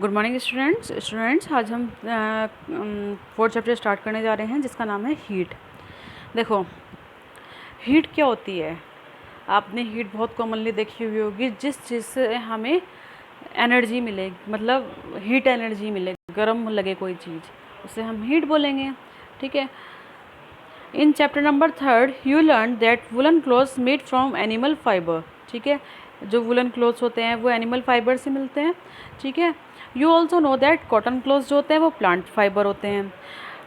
Good morning students आज हम fourth chapter start करने जा रहे हैं जिसका नाम है हीट। देखो, हीट क्या होती है। आपने हीट बहुत कॉमनली देखी हुई होगी, जिस चीज़ से हमें एनर्जी मिले, मतलब हीट एनर्जी मिले, गर्म लगे कोई चीज़, उसे हम हीट बोलेंगे। ठीक है। In chapter number 3 you learn that woollen clothes made from animal fibre. ठीक है, जो वुलन क्लॉथ्स होते हैं वो एनिमल फाइबर से मिलते हैं। ठीक है। You also know that cotton clothes जो होते हैं वो प्लांट फाइबर होते हैं।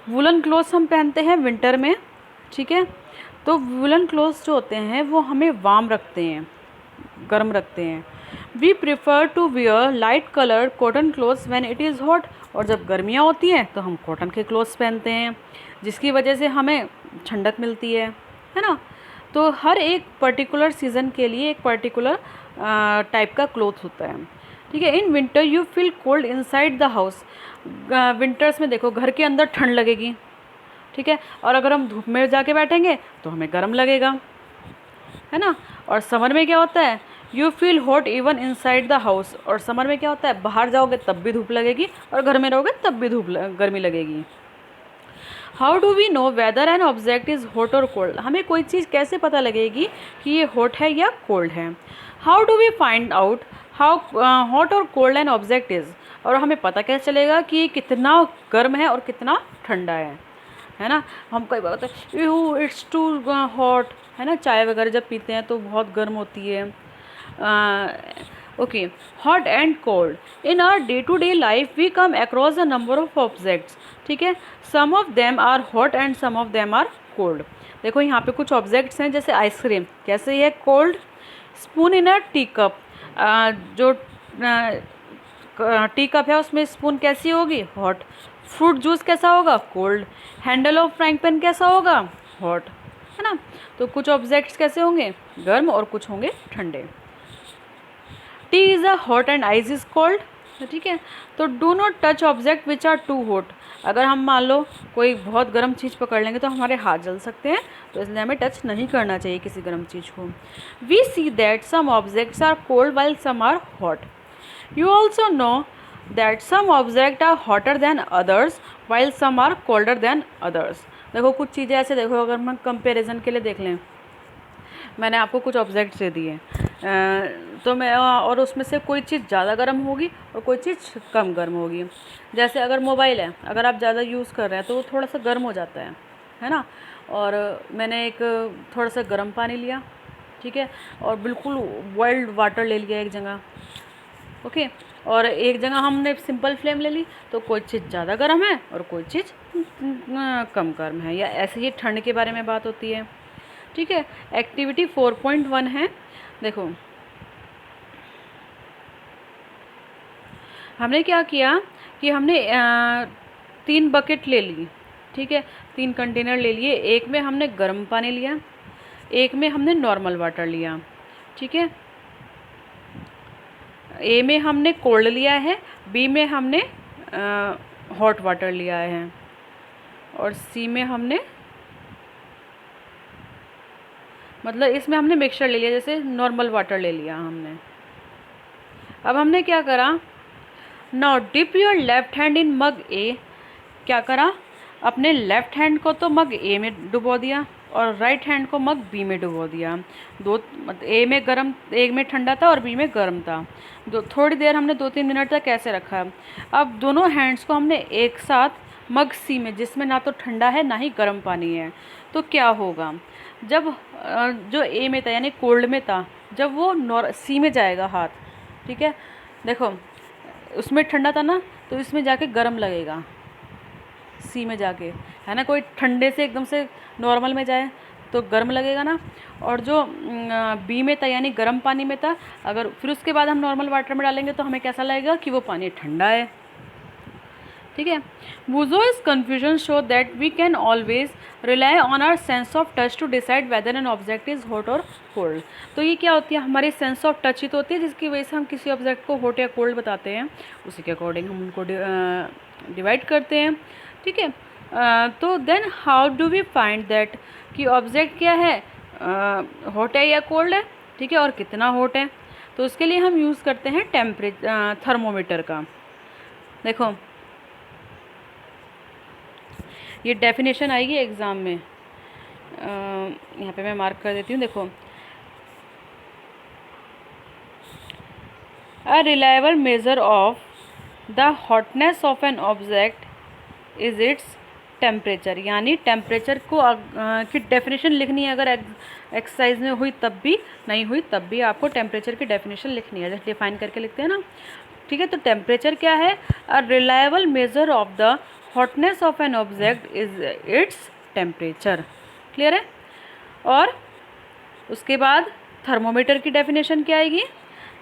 वुलन क्लॉथ्स हम पहनते हैं विंटर में। ठीक है। तो वुलन क्लॉथ्स जो होते हैं वो हमें वार्म रखते हैं, गर्म रखते हैं। We prefer to wear light colour cotton clothes when it is hot. और जब गर्मियाँ होती हैं तो हम कॉटन के क्लॉथ्स पहनते हैं, जिसकी वजह से हमें ठंडक मिलती है ना। तो हर एक पर्टिकुलर सीज़न के लिए एक पर्टिकुलर टाइप का क्लॉथ होता है। ठीक है। In winter you feel cold inside the house. Winters में देखो, घर के अंदर ठंड लगेगी। ठीक है। और अगर हम धूप में जाके बैठेंगे तो हमें गर्म लगेगा, है ना। और समर में क्या होता है, you feel hot even inside the house. और समर में क्या होता है, बाहर जाओगे तब भी धूप लगेगी और घर में रहोगे तब भी गर्मी लगेगी। How do we know whether an object is hot और कोल्ड। हमें कोई चीज़ कैसे पता लगेगी कि ये हॉट है या कोल्ड है। How do we find out how hot और कोल्ड एन ऑब्जेक्ट इज़। और हमें पता कैसे चलेगा कि ये कितना गर्म है और कितना ठंडा है ना। हम कई बार होता है यू इट्स टू हॉट, है ना। चाय वगैरह जब पीते हैं तो बहुत गर्म होती है। Okay, hot and cold. In our day to day life we come across a number of objects. ठीक है। Some of them are hot and some of them are cold. देखो, यहाँ पे कुछ ऑब्जेक्ट्स हैं, जैसे आइसक्रीम कैसे है, cold. Spoon in a tea cup, जो टी कप है उसमें स्पून कैसी होगी, हॉट। फ्रूट जूस कैसा होगा, cold. Handle of frying pan कैसा होगा, हॉट, है ना। तो कुछ ऑब्जेक्ट्स कैसे होंगे, गर्म, और कुछ होंगे ठंडे। Tea is a hot and ice is cold. ठीक है। तो do not touch object which are too hot. अगर हम मान लो कोई बहुत गर्म चीज़ पकड़ लेंगे तो हमारे हाथ जल सकते हैं, तो इसलिए हमें टच नहीं करना चाहिए किसी गर्म चीज़ को। We see that some objects are cold while some are hot. You also know that some object are hotter than others while some are colder than others. देखो, कुछ चीज़ें ऐसे, देखो अगर हम कंपेरिजन के लिए देख लें, मैंने आपको कुछ ऑब्जेक्ट्स दे दिए, तो मैं और उसमें से कोई चीज़ ज़्यादा गर्म होगी और कोई चीज़ कम गर्म होगी। जैसे अगर मोबाइल है, अगर आप ज़्यादा यूज़ कर रहे हैं तो वो थोड़ा सा गर्म हो जाता है ना। और मैंने एक थोड़ा सा गर्म पानी लिया, ठीक है, और बिल्कुल बॉइल्ड वाटर ले लिया एक जगह, ओके, और एक जगह हमने सिंपल फ्लेम ले ली, तो कोई चीज़ ज़्यादा गर्म है और कोई चीज़ कम गर्म है। या ऐसे ही ठंड के बारे में बात होती है। ठीक है। एक्टिविटी 4.1 है। देखो, हमने क्या किया कि हमने 3 बकेट ले ली। ठीक है, 3 कंटेनर ले लिए। एक में हमने गर्म पानी लिया, एक में हमने नॉर्मल वाटर लिया। ठीक है। ए में हमने कोल्ड लिया है, बी में हमने हॉट वाटर लिया है, और सी में हमने, मतलब इसमें हमने मिक्सचर ले लिया, जैसे नॉर्मल वाटर ले लिया हमने। अब हमने क्या करा, now dip your left hand in mug A. क्या करा, अपने लेफ्ट हैंड को तो मग ए में डुबो दिया और राइट हैंड को मग बी में डुबो दिया। दो, ए में गर्म, ए में ठंडा था और बी में गर्म था। थोड़ी देर हमने 2-3 मिनट तक ऐसे रखा। अब दोनों हैंड्स को हमने एक साथ मग सी में, जिसमें ना तो ठंडा है ना ही गर्म पानी है, तो क्या होगा, जब जो ए में था यानी कोल्ड में था, जब वो सी में जाएगा हाथ, ठीक है, देखो उसमें ठंडा था ना, तो इसमें जाके गर्म लगेगा सी में जाके, है ना। कोई ठंडे से एकदम से नॉर्मल में जाए तो गर्म लगेगा ना। और जो बी में था यानी गर्म पानी में था, अगर फिर उसके बाद हम नॉर्मल वाटर में डालेंगे तो हमें कैसा लगेगा कि वो पानी ठंडा है। ठीक है। Bouzo's confusion show that we can always rely on our sense of touch to decide whether an object is hot or cold। तो ये क्या होती है, हमारी सेंस ऑफ टच ही तो होती है, जिसकी वजह से हम किसी ऑब्जेक्ट को हॉट या कोल्ड बताते हैं, उसी के अकॉर्डिंग हम उनको डिवाइड करते हैं। ठीक है। तो then how do we find that कि ऑब्जेक्ट क्या है, हॉट है या कोल्ड है, ठीक है, और कितना हॉट है। तो उसके लिए हम यूज़ करते हैं थर्मोमीटर का। देखो ये डेफिनेशन आएगी एग्ज़ाम में, यहाँ पे मैं मार्क कर देती हूँ। देखो, a reliable measure of the hotness of an object is its temperature, यानी टेम्परेचर को की डेफिनेशन लिखनी है। अगर एक्सरसाइज में हुई तब भी, नहीं हुई तब भी आपको टेम्परेचर की डेफिनेशन लिखनी है, जैसे डिफाइन करके लिखते हैं ना। ठीक है, तो टेम्परेचर क्या है? A reliable measure of the hotness of an object is its temperature. Clear है? और उसके बाद थर्मोमीटर की डेफिनेशन क्या आएगी?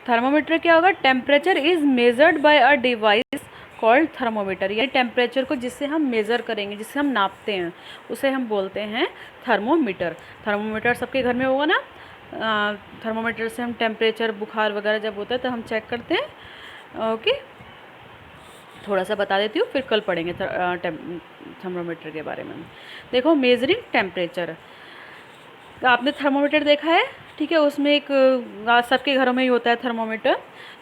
थर्मोमीटर क्या होगा? Temperature is measured by a device called thermometer, यानी टेम्परेचर को जिससे हम मेज़र करेंगे, जिससे हम नापते हैं, उसे हम बोलते हैं थर्मोमीटर। थर्मोमीटर सबके घर में होगा ना। थर्मोमीटर से हम टेम्परेचर, बुखार वगैरह जब होता है तो हम चेक करते हैं। ओके, थोड़ा सा बता देती हूँ, फिर कल पढ़ेंगे थर्मोमीटर के बारे में। देखो, मेजरिंग टेम्परेचर, आपने थर्मोमीटर देखा है, ठीक है, उसमें एक सबके घरों में ही होता है थर्मोमीटर।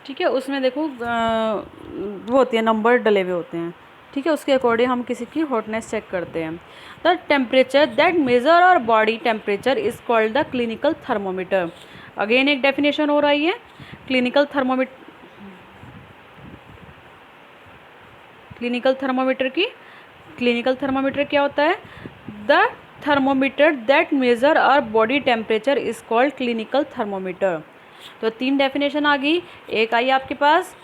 ठीक है, उसमें देखो वो होती है, नंबर डले हुए होते हैं। ठीक है, उसके अकॉर्डिंग हम किसी की हॉटनेस चेक करते हैं। The temperature that measure our body temperature is called the clinical thermometer. Again एक डेफिनेशन हो रही है क्लिनिकल थर्मोमीटर की। क्लिनिकल थर्मोमीटर क्या होता है? The thermometer that measure our body temperature is called clinical thermometer. तो 3 डेफिनेशन आ गई। एक आई आपके पास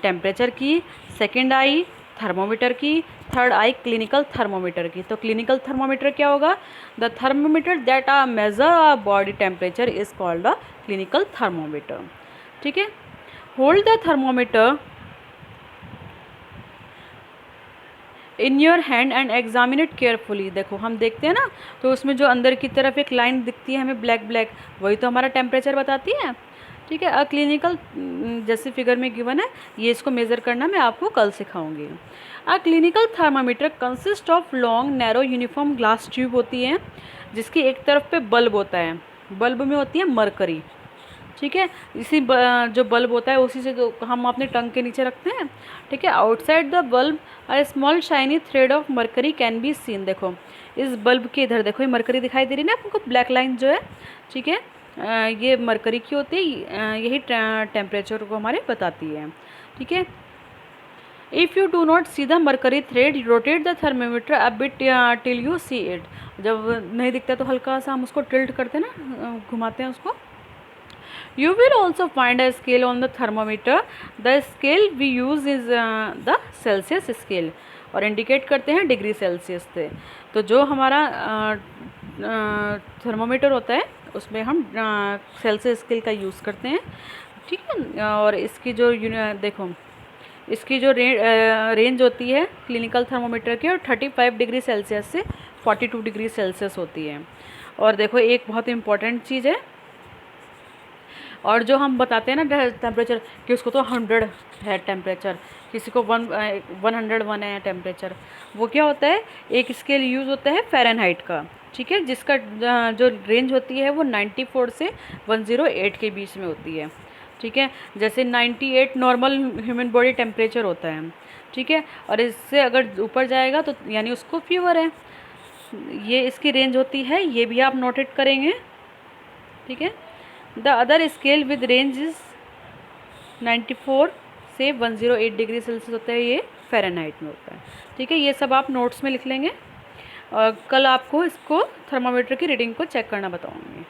टेम्परेचर की, सेकंड आई थर्मोमीटर की, थर्ड आई क्लिनिकल थर्मोमीटर की। तो क्लिनिकल थर्मोमीटर क्या होगा? The thermometer that are major our body temperature is called the clinical thermometer. ठीक है, hold the thermometer in your hand and examine it carefully. देखो, हम देखते हैं ना, तो उसमें जो अंदर की तरफ एक लाइन दिखती है हमें ब्लैक ब्लैक, वही तो हमारा टेम्परेचर बताती है। ठीक है, क्लिनिकल जैसे फिगर में गिवन है, ये इसको मेज़र करना मैं आपको कल सिखाऊंगी। Clinical thermometer consist of long narrow uniform glass tube होती है, जिसकी एक तरफ पे बल्ब होता है, बल्ब में होती है मरकरी। ठीक है, इसी जो बल्ब होता है उसी से जो हम अपने टंग के नीचे रखते हैं। ठीक है, outside the bulb a small shiny thread of mercury can be seen. देखो, इस बल्ब के इधर देखो, ये मरकरी दिखाई दे रही है ना आपको, ब्लैक लाइन जो है। ठीक है, ये मरकरी की होती है, यही टेम्परेचर को हमारे बताती है। ठीक है, if you do not see the mercury thread rotate the thermometer a bit till you see it. जब नहीं दिखता तो हल्का सा हम उसको टिल्ट करते हैं ना, घुमाते हैं उसको। You will also find a scale on the thermometer. The scale we use is the Celsius scale, और इंडिकेट करते हैं डिग्री सेल्सियस से। तो जो हमारा थर्मोमीटर होता है उसमें हम सेल्सियस स्केल का यूज़ करते हैं। ठीक है, और इसकी जो देखो, इसकी जो रेंज होती है क्लिनिकल थर्मोमीटर की, और 35 डिग्री सेल्सियस से 42 डिग्री सेल्सियस होती है। और देखो, एक बहुत इंपॉर्टेंट चीज़ है, और जो हम बताते हैं ना टेम्परेचर कि उसको तो 100 है टेम्परेचर, किसी को 101 है टेम्परेचर, वो क्या होता है? एक स्केल यूज़ होता है फ़ारेनहाइट का। ठीक है, जिसका जो रेंज होती है वो 94 से 108 के बीच में होती है। ठीक है, जैसे 98 नॉर्मल ह्यूमन बॉडी टेम्परेचर होता है। ठीक है, और इससे अगर ऊपर जाएगा तो यानी उसको फीवर है। ये इसकी रेंज होती है, ये भी आप नोटेट करेंगे। ठीक है, the other scale with range is 94 से 108 डिग्री सेल्सियस होता है, ये फ़ारेनहाइट में होता है। ठीक है, ये सब आप नोट्स में लिख लेंगे, और कल आपको इसको थर्मामीटर की रीडिंग को चेक करना बताऊंगी।